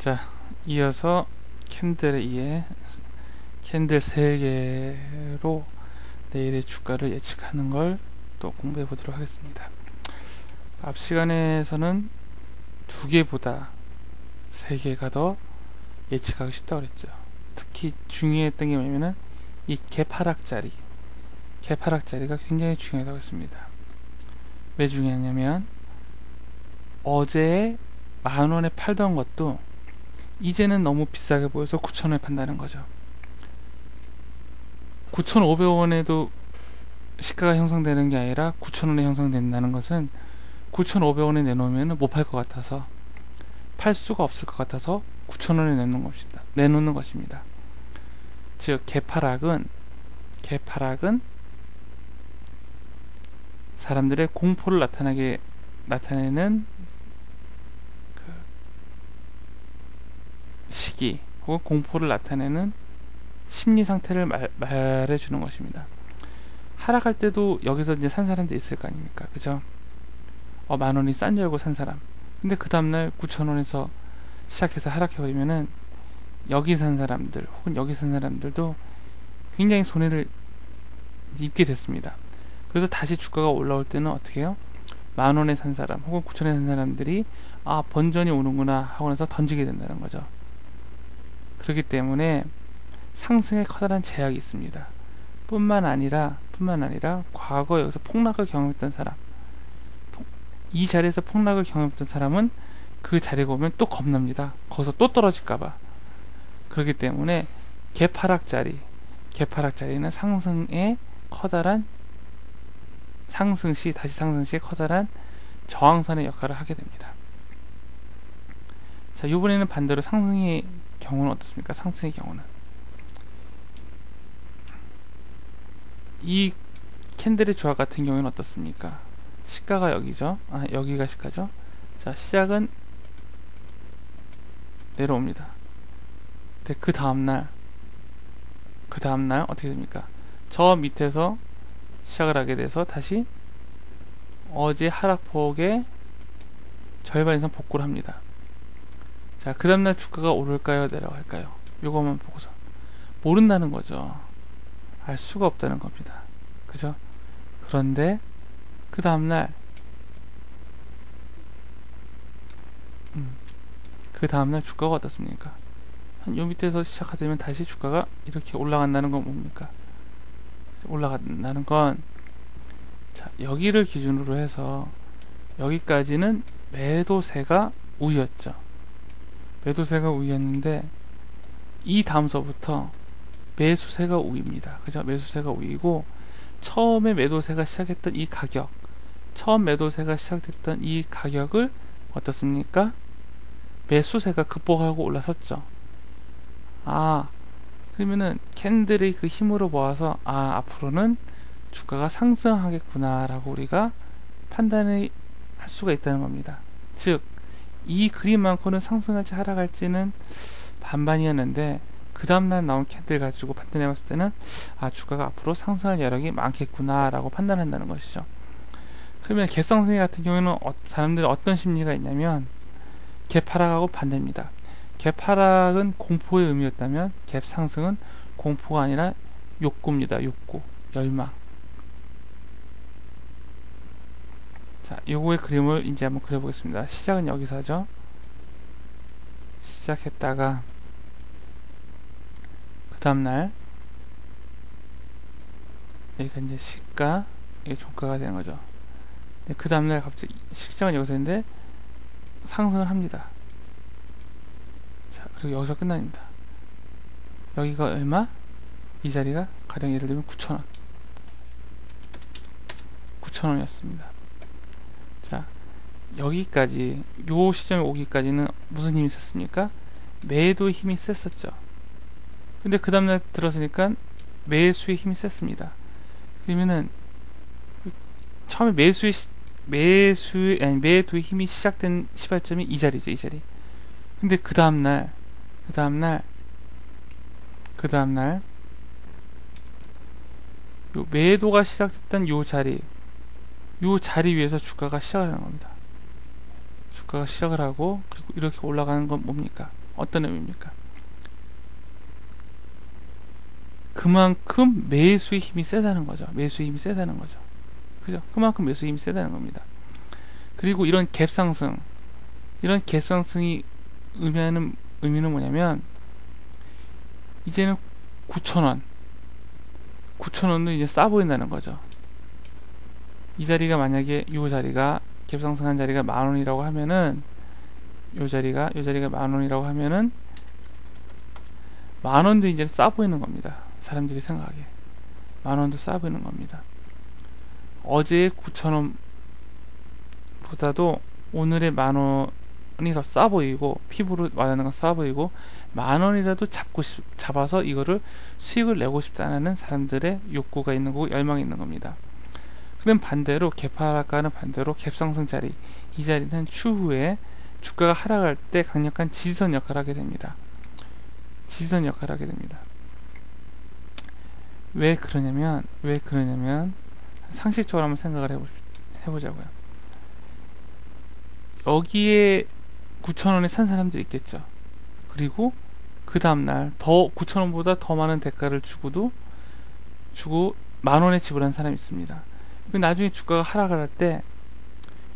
자, 이어서 캔들 2에 캔들 3개로 내일의 주가를 예측하는 걸 또 공부해 보도록 하겠습니다. 앞 시간에서는 2개보다 3개가 더 예측하기 쉽다고 그랬죠. 특히 중요했던 게 뭐냐면은 이 개파락자리가 굉장히 중요하다고 했습니다. 왜 중요하냐면 어제 10,000원에 팔던 것도 이제는 너무 비싸게 보여서 9,000원에 판다는 거죠. 9,500원에도 시가가 형성되는 게 아니라 9,000원에 형성된다는 것은 9,500원에 내놓으면 못 팔 것 같아서, 팔 수가 없을 것 같아서 9,000원에 내놓는 것입니다. 즉 개파락은 사람들의 공포를 나타내는 그 시기 혹은 공포를 나타내는 심리 상태를 말해주는 것입니다. 하락할 때도 여기서 이제 산 사람도 있을 거 아닙니까? 그죠? 10,000원이 싼 줄 알고 산 사람. 근데 그 다음날 9,000원에서 시작해서 하락해버리면은 여기 산 사람들 혹은 여기 산 사람들도 굉장히 손해를 입게 됐습니다. 그래서 다시 주가가 올라올 때는 어떻게 해요? 10,000원에 산 사람 혹은 9,000원에 산 사람들이 번전이 오는구나 하고 나서 던지게 된다는 거죠. 그렇기 때문에 상승에 커다란 제약이 있습니다. 뿐만 아니라 과거 여기서 폭락을 경험했던 사람, 이 자리에서 폭락을 경험했던 사람은 그 자리가 오면 또 겁납니다. 거기서 또 떨어질까봐. 그렇기 때문에 개파락자리는 상승의 커다란 상승 시에 커다란 저항선의 역할을 하게 됩니다. 자, 이번에는 반대로 상승의 경우는 어떻습니까? 상승의 경우는 이 캔들의 조합 같은 경우는 어떻습니까? 시가가 여기죠. 여기가 시가죠. 자, 시작은 내려옵니다. 근데 그 다음날 어떻게 됩니까? 저 밑에서 시작을 하게 돼서 다시 어제 하락폭의 절반 이상 복구를 합니다. 자, 그 다음날 주가가 오를까요? 내려갈까요? 요것만 보고서 모른다는 거죠. 알 수가 없다는 겁니다. 그죠? 그런데 그 다음날 주가가 어떻습니까? 요 밑에서 시작하면 다시 주가가 이렇게 올라간다는 건 뭡니까? 올라간다는 건, 자, 여기를 기준으로 해서 여기까지는 매도세가 우위였죠. 매도세가 우위였는데 이 다음서부터 매수세가 우위입니다. 그죠? 매수세가 우위고, 처음 매도세가 시작됐던 이 가격을 어떻습니까? 매수세가 극복하고 올라섰죠. 그러면은 캔들의 그 힘으로 모아서 앞으로는 주가가 상승하겠구나 라고 우리가 판단을 할 수가 있다는 겁니다. 즉 이 그림만큼은 상승할지 하락할지는 반반이었는데, 그 다음날 나온 캔들 가지고 판단해 봤을 때는 주가가 앞으로 상승할 여력이 많겠구나 라고 판단한다는 것이죠. 그러면 갭상승 같은 경우에는 사람들이 어떤 심리가 있냐면 갭하락하고 반대입니다. 갭하락은 공포의 의미였다면 갭상승은 공포가 아니라 욕구입니다. 욕구, 열망. 자, 요거의 그림을 이제 한번 그려보겠습니다. 시작은 여기서 하죠. 시작했다가 그 다음날 여기가 이제 시가, 이게 종가가 되는 거죠. 그 다음날 갑자기 시작은 여기서 했는데 상승을 합니다. 자, 그리고 여기서 끝납니다. 여기가 얼마? 이 자리가 가령 예를 들면 9,000원이었습니다. 자, 여기까지, 요 시점에 오기까지는 무슨 힘이 셌습니까? 매도 힘이 셌었죠. 근데 그 다음날 들어서니까 매수의 힘이 셌습니다. 그러면은 처음에 매도의 힘이 시작된 시발점이 이 자리죠, 이 자리. 근데 그 다음날 요 매도가 시작됐던 요 자리 위에서 주가가 시작을 하는 겁니다. 주가가 시작을 하고, 그리고 이렇게 올라가는 건 뭡니까? 어떤 의미입니까? 그만큼 매수의 힘이 세다는 거죠. 매수의 힘이 세다는 거죠. 그죠? 그만큼 매수의 힘이 세다는 겁니다. 그리고 이런 갭상승, 이런 갭상승이 의미하는 의미는 뭐냐면, 이제는 9,000원, 9,000원도 이제 싸 보인다는 거죠. 이 자리가 만약에 이 자리가 갭상승한 자리가 10,000원이라고 하면은, 요 자리가 10,000원이라고 하면은 10,000원도 이제 싸 보이는 겁니다. 사람들이 생각하기에 10,000원도 싸 보이는 겁니다. 어제의 9,000원 보다도 오늘의 10,000원이 더 싸 보이고, 피부로 와닿는 건 싸 보이고, 10,000원이라도 잡아서 이거를 수익을 내고 싶다는 사람들의 욕구가 있는 거고, 열망이 있는 겁니다. 그럼 반대로 개파락과는 반대로 갭상승 자리, 이 자리는 추후에 주가가 하락할 때 강력한 지지선 역할을 하게 됩니다. 지지선 역할을 하게 됩니다. 왜 그러냐면 상식적으로 한번 생각을 해보자고요. 여기에 9,000원에 산 사람들이 있겠죠. 그리고 그 다음날 더 9,000원보다 더 많은 대가를 주고 10,000원에 지불한 사람이 있습니다. 나중에 주가가 하락을 할 때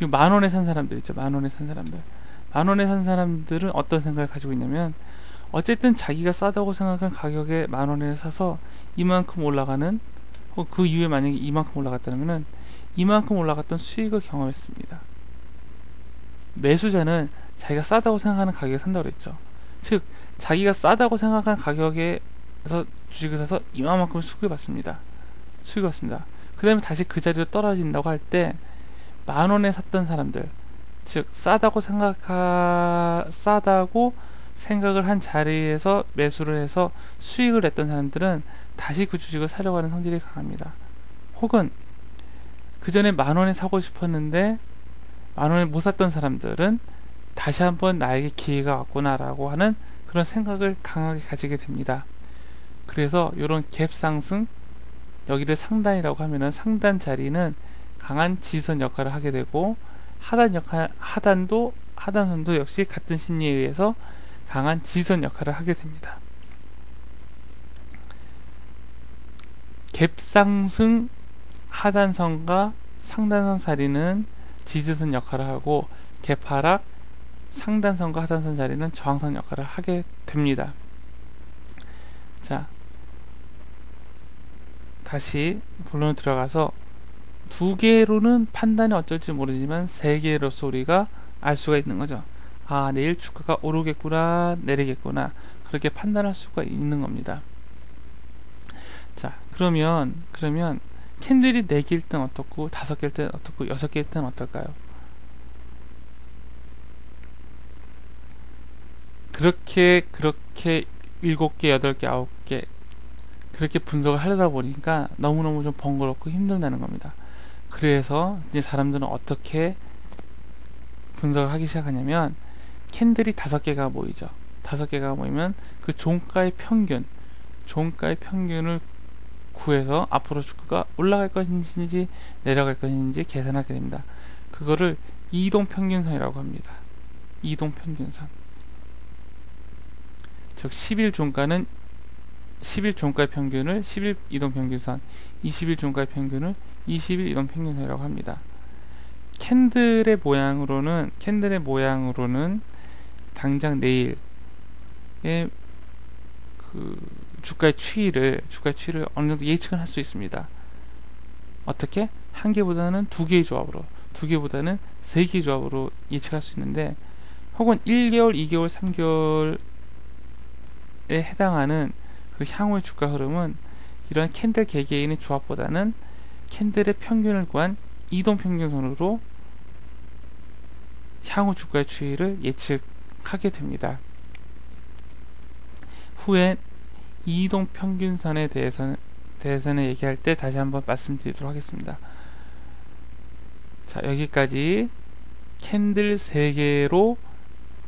10,000원에 산 사람들 있죠. 10,000원에 산 사람들, 10,000원에 산 사람들은 어떤 생각을 가지고 있냐면, 어쨌든 자기가 싸다고 생각한 가격에 10,000원에 사서 이만큼 올라가는, 그 이후에 만약에 이만큼 올라갔다면은 이만큼 올라갔던 수익을 경험했습니다. 매수자는 자기가 싸다고 생각하는 가격에 산다고 그랬죠. 즉 자기가 싸다고 생각한 가격에서 주식을 사서 이만큼 수익을 받습니다. 그 다음에 다시 그 자리로 떨어진다고 할 때 10,000원에 샀던 사람들, 즉 싸다고 생각을 한 자리에서 매수를 해서 수익을 냈던 사람들은 다시 그 주식을 사려고 하는 성질이 강합니다. 혹은 그 전에 10,000원에 사고 싶었는데 10,000원에 못 샀던 사람들은 다시 한번 나에게 기회가 왔구나라고 하는 그런 생각을 강하게 가지게 됩니다. 그래서 이런 갭 상승, 여기를 상단이라고 하면은 상단 자리는 강한 지지선 역할을 하게 되고, 하단선도 역시 같은 심리에 의해서 강한 지지선 역할을 하게 됩니다. 갭상승 하단선과 상단선 자리는 지지선 역할을 하고, 갭하락 상단선과 하단선 자리는 저항선 역할을 하게 됩니다. 자, 다시 본론으로 들어가서, 두 개로는 판단이 어쩔지 모르지만 세 개로서 우리가 알 수가 있는 거죠. 아, 내일 주가가 오르겠구나, 내리겠구나, 그렇게 판단할 수가 있는 겁니다. 자, 그러면 캔들이 4개일 땐 어떻고, 5개일 땐 어떻고, 6개일 땐 어떨까요? 그렇게 7개, 8개, 9개 그렇게 분석을 하려다 보니까 너무너무 좀 번거롭고 힘들다는 겁니다. 그래서 이제 사람들은 어떻게 분석을 하기 시작하냐면, 캔들이 5개가 모이죠. 5개가 모이면 그 종가의 평균을 구해서 앞으로 주가가 올라갈 것인지 내려갈 것인지 계산하게 됩니다. 그거를 이동평균선이라고 합니다. 이동평균선. 즉 10일 종가는 10일 종가의 평균을 10일 이동평균선, 20일 종가의 평균을 20일 이동평균선이라고 합니다. 캔들의 모양으로는 당장 내일의 그 주가의 추이를 어느 정도 예측을 할 수 있습니다. 어떻게? 한 개보다는 2개의 조합으로, 2개보다는 3개의 조합으로 예측할 수 있는데, 혹은 1개월, 2개월, 3개월에 해당하는 그 향후의 주가 흐름은 이러한 캔들 개개인의 조합보다는 캔들의 평균을 구한 이동평균선으로 향후 주가의 추이를 예측하게 됩니다. 후에 이동평균선에 대해서는 얘기할 때 다시 한번 말씀드리도록 하겠습니다. 자, 여기까지 캔들 3개로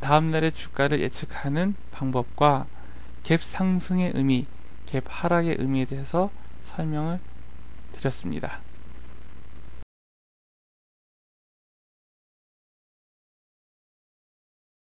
다음날의 주가를 예측하는 방법과 갭 상승의 의미, 갭 하락의 의미에 대해서 설명을 드렸습니다.